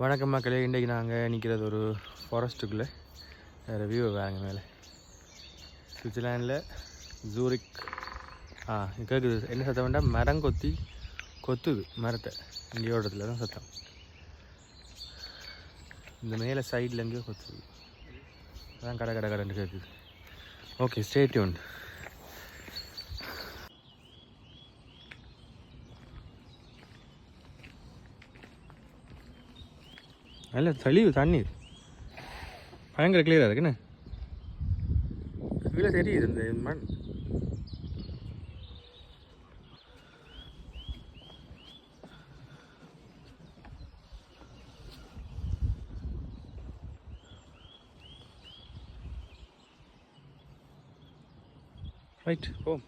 வணக்கம் மக்களே, இன்றைக்கி நாங்கள் நிற்கிறது ஒரு ஃபாரஸ்ட்டுக்குள்ளே. வியூ வேறுங்க மேலே சுவிட்சர்லாண்டில் ஜூரிக். கேட்குது என்ன சத்தம் வேண்டாம், மரம் கொத்துது மரத்தை. இங்கே ஓடுறதுல தான் சத்தம். இந்த மேலே சைடில் எங்கேயோ கொத்துது, அதான் கடன்னு கேட்குது. Okay, stay tune. நல்ல தெளிவு தண்ணீர், பயங்கர கிளியராக இருக்குண்ணே. கீழே தெரியுது இந்த மண். ரைட், போம்.